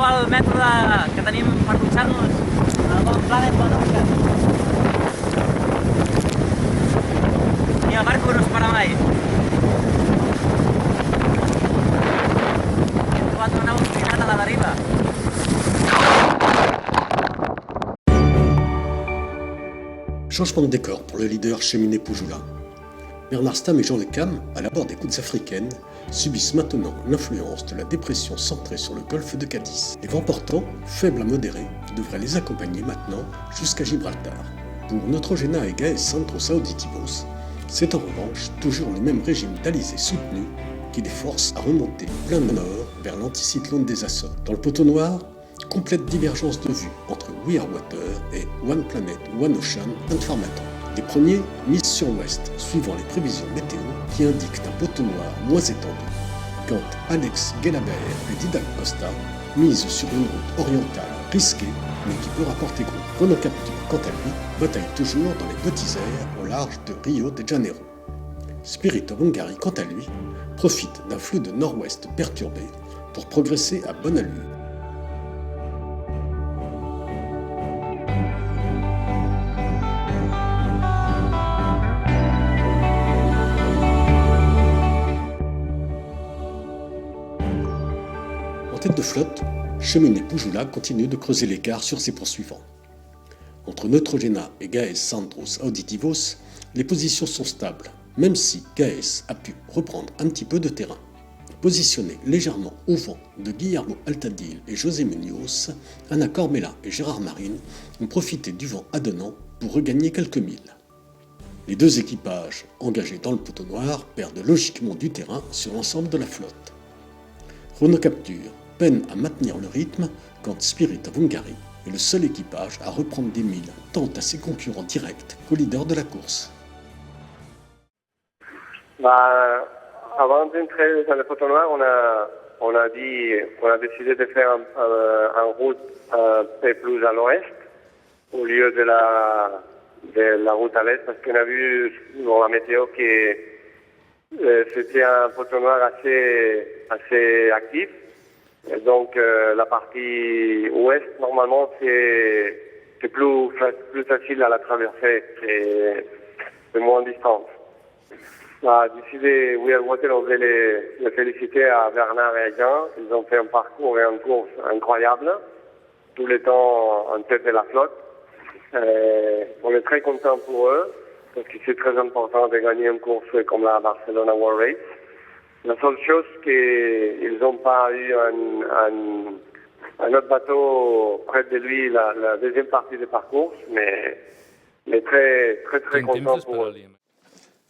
el mètode que tenim per dutxar-nos al Bon Planet One Ocean. I el barco no es para mai. Hem trobat una nau obstinada a la deriva. Changement de décor pour le leader Cheminée Poujoula. Bernard Stamm et Jean Le Cam, à la bord des côtes africaines, subissent maintenant l'influence de la dépression centrée sur le golfe de Cadiz. Les vents portants, faibles à modérés, devraient les accompagner maintenant jusqu'à Gibraltar. Pour Neutrogena et Gaes Santros Auditivos, c'est en revanche toujours le même régime d'alizé soutenu qui les force à remonter plein nord vers l'anticyclone des Açores. Dans le poteau noir, complète divergence de vue entre We Are Water et One Planet, One Ocean Informaton. Les premiers misent sur l'ouest, suivant les prévisions météo qui indiquent un poteau noir moins étendu, quand Alex Gelabert et Didac Costa misent sur une route orientale risquée, mais qui peut rapporter gros. Renault Capture, quant à lui, bataille toujours dans les petits airs au large de Rio de Janeiro. Spirit of Hungary, quant à lui, profite d'un flux de nord-ouest perturbé pour progresser à bonne allure. En tête de flotte, Cheminée Poujoula continue de creuser l'écart sur ses poursuivants. Entre Neutrogena et Gaes Santros Auditivos, les positions sont stables, même si Gaes a pu reprendre un petit peu de terrain. Positionné légèrement au vent de Guillermo Altadil et José Munoz, Anna Corbella et Gérard Marine ont profité du vent adonnant pour regagner quelques milles. Les deux équipages engagés dans le poteau noir perdent logiquement du terrain sur l'ensemble de la flotte. Renault Capture peine à maintenir le rythme quand Spirit of Hungary est le seul équipage à reprendre des milles tant à ses concurrents directs qu'au leader de la course. Avant d'entrer dans le poteau noir, on a décidé de faire en route un peu plus à l'ouest au lieu de la route à l'est parce qu'on a vu dans la météo que c'était un poteau noir assez actif. Et donc la partie ouest, normalement, c'est plus facile à la traverser, c'est moins distance. D'ici les We Are Water, on voulait les féliciter à Bernard et à Jean. Ils ont fait un parcours et une course incroyable, tout le temps en tête de la flotte. On est très contents pour eux, parce que c'est très important de gagner une course comme la Barcelona World Race. La seule chose, c'est qu'ils n'ont pas eu un autre bateau près de lui la deuxième partie du parcours, mais très content pour eux.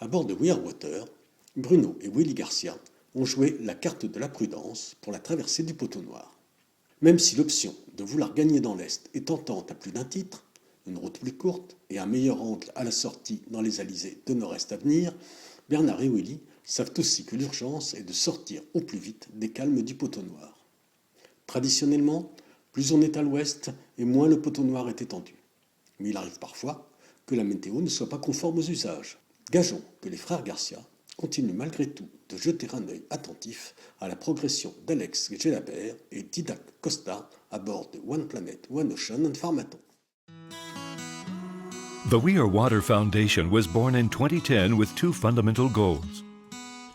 À bord de We Are Water, Bruno et Willy Garcia ont joué la carte de la prudence pour la traversée du poteau noir. Même si l'option de vouloir gagner dans l'Est est tentante à plus d'un titre, une route plus courte et un meilleur angle à la sortie dans les alizés de nord-est à venir, Bernard et Willy savent aussi que l'urgence est de sortir au plus vite des calmes du poteau noir. Traditionnellement, plus on est à l'ouest et moins le poteau noir est étendu. Mais il arrive parfois que la météo ne soit pas conforme aux usages. Gageons que les frères Garcia continuent malgré tout de jeter un œil attentif à la progression d'Alex Gelabert et Didac Costa à bord de One Planet, One Ocean and Farmaton. The We Are Water Foundation was born in 2010 with two fundamental goals: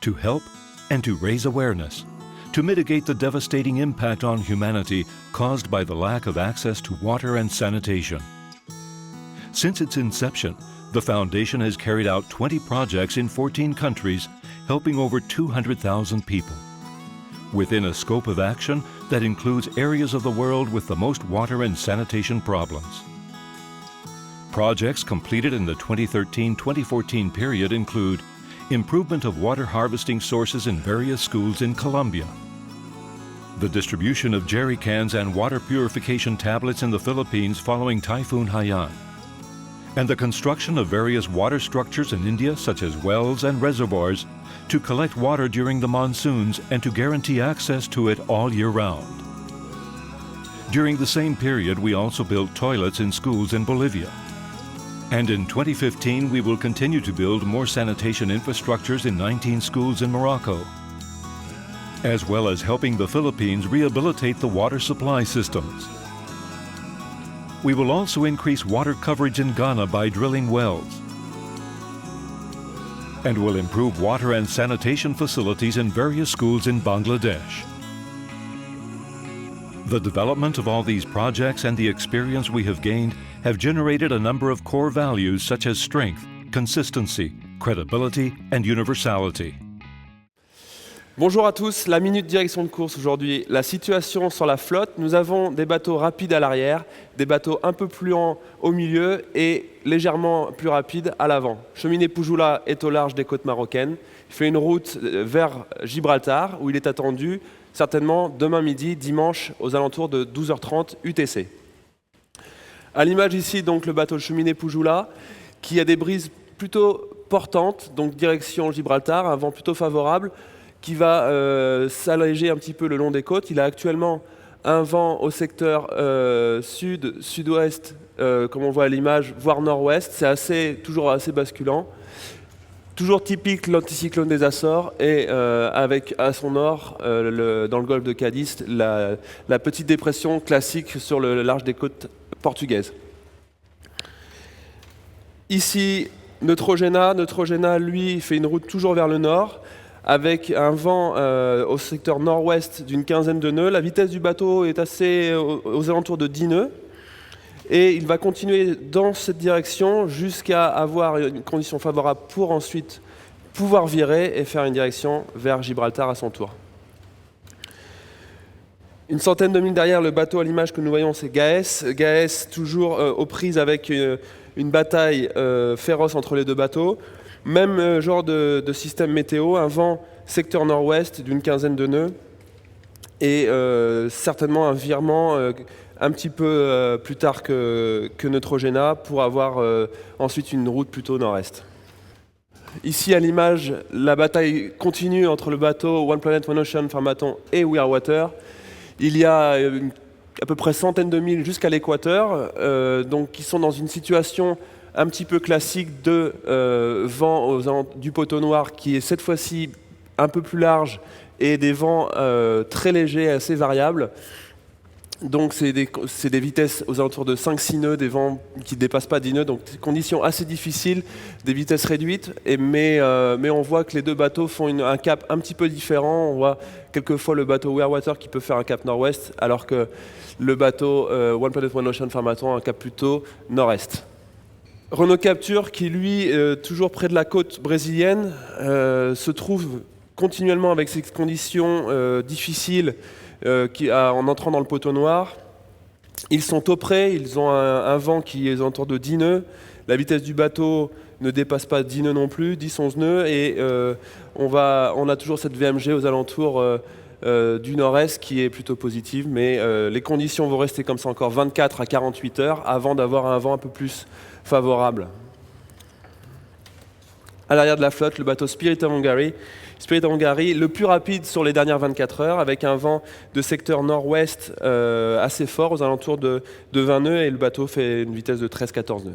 to help and to raise awareness, to mitigate the devastating impact on humanity caused by the lack of access to water and sanitation. Since its inception, the Foundation has carried out 20 projects in 14 countries, helping over 200,000 people, within a scope of action that includes areas of the world with the most water and sanitation problems. Projects completed in the 2013-2014 period include improvement of water harvesting sources in various schools in Colombia, the distribution of jerry cans and water purification tablets in the Philippines following Typhoon Haiyan, and the construction of various water structures in India such as wells and reservoirs to collect water during the monsoons and to guarantee access to it all year round. During the same period, we also built toilets in schools in Bolivia. And in 2015, we will continue to build more sanitation infrastructures in 19 schools in Morocco. as well as helping the Philippines rehabilitate the water supply systems. We will also increase water coverage in Ghana by drilling wells, and will improve water and sanitation facilities in various schools in Bangladesh. The development of all these projects and the experience we have gained have generated a number of core values such as strength, consistency, credibility, and universality. Bonjour à tous, la Minute Direction de course aujourd'hui. La situation sur la flotte, nous avons des bateaux rapides à l'arrière, des bateaux un peu plus lents au milieu et légèrement plus rapides à l'avant. Cheminée Poujoula est au large des côtes marocaines. Il fait une route vers Gibraltar où il est attendu certainement demain midi, dimanche, aux alentours de 12h30 UTC. À l'image ici, donc le bateau Cheminée Poujoula qui a des brises plutôt portantes, donc direction Gibraltar, un vent plutôt favorable, qui va s'alléger un petit peu le long des côtes. Il a actuellement un vent au secteur sud, sud-ouest, comme on voit à l'image, voire nord-ouest. C'est toujours assez basculant. Toujours typique l'anticyclone des Açores et avec à son nord, dans le golfe de Cadiz, la petite dépression classique sur le large des côtes portugaises. Ici, Neutrogena, lui, fait une route toujours vers le nord, avec un vent au secteur nord-ouest d'une 15aine de nœuds. La vitesse du bateau est assez aux alentours de 10 nœuds. Et il va continuer dans cette direction jusqu'à avoir une condition favorable pour ensuite pouvoir virer et faire une direction vers Gibraltar à son tour. Une centaine de milles derrière, le bateau à l'image que nous voyons, c'est Gaès. Gaès toujours aux prises avec une bataille féroce entre les deux bateaux. Même genre de système météo, un vent secteur nord-ouest d'une 15aine de nœuds et certainement un virement un petit peu plus tard que Neutrogena pour avoir ensuite une route plutôt nord-est. Ici à l'image, la bataille continue entre le bateau One Planet, One Ocean, Farmaton et We Are Water. Il y a à peu près centaines de milles jusqu'à l'équateur, donc qui sont dans une situation un petit peu classique de vent du poteau noir qui est cette fois-ci un peu plus large et des vents très légers, assez variables. Donc c'est des vitesses aux alentours de 5-6 nœuds, des vents qui ne dépassent pas 10 nœuds, donc des conditions assez difficiles, des vitesses réduites, mais on voit que les deux bateaux font un cap un petit peu différent. On voit quelquefois le bateau We Are Water qui peut faire un cap nord-ouest, alors que le bateau One Planet, One Ocean, Farmaton a un cap plutôt nord-est. Renault Capture, qui lui, toujours près de la côte brésilienne, se trouve continuellement avec ces conditions difficiles en entrant dans le poteau noir. Ils sont au près, ils ont un vent qui est autour de 10 nœuds. La vitesse du bateau ne dépasse pas 10 nœuds non plus, 10-11 nœuds. Et on a toujours cette VMG aux alentours du nord-est qui est plutôt positive. Mais les conditions vont rester comme ça encore 24 à 48 heures avant d'avoir un vent un peu plus favorable. À l'arrière de la flotte, le bateau Spirit of Hungary. Spirit of Hungary, le plus rapide sur les dernières 24 heures, avec un vent de secteur nord-ouest assez fort, aux alentours de 20 nœuds, et le bateau fait une vitesse de 13-14 nœuds.